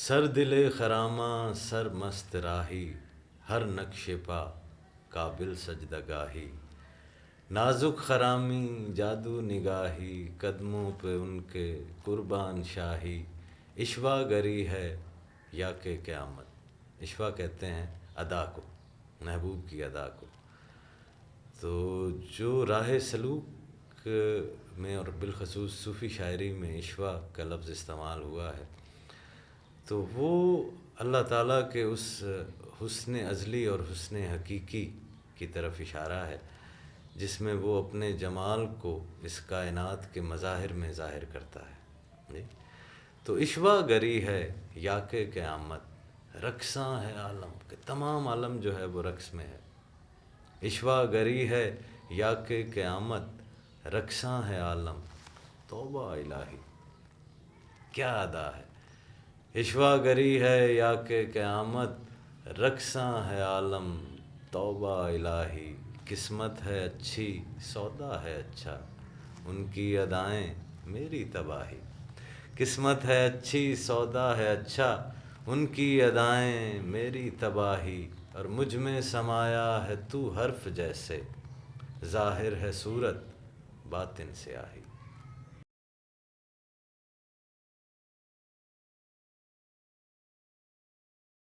سر دل خراماں سر مست راہی، ہر نقش پا قابل سجدگاہی، نازک خرامی جادو نگاہی، قدموں پہ ان کے قربان شاہی، عشوہ گری ہے یا کہ قیامت۔ عشوہ کہتے ہیں ادا کو، محبوب کی ادا کو۔ تو جو راہ سلوک میں اور بالخصوص صوفی شاعری میں عشوہ کا لفظ استعمال ہوا ہے، تو وہ اللہ تعالیٰ کے اس حسن ازلی اور حسن حقیقی کی طرف اشارہ ہے، جس میں وہ اپنے جمال کو اس کائنات کے مظاہر میں ظاہر کرتا ہے جی۔ تو عشوہ گری ہے یا کہ قیامت، رقصاں ہے عالم، کہ تمام عالم جو ہے وہ رقص میں ہے۔ عشوہ گری ہے یا کہ قیامت، رقصاں ہے عالم، توبہ الہی، کیا ادا ہے۔ عشوہ گری ہے یا کہ قیامت، رقصاں ہے عالم، توبہ الہی، قسمت ہے اچھی سودا ہے اچھا، ان کی ادائیں میری تباہی۔ قسمت ہے اچھی سودا ہے اچھا، ان کی ادائیں میری تباہی، اور مجھ میں سمایا ہے تو حرف جیسے، ظاہر ہے صورت باطن سیاہی۔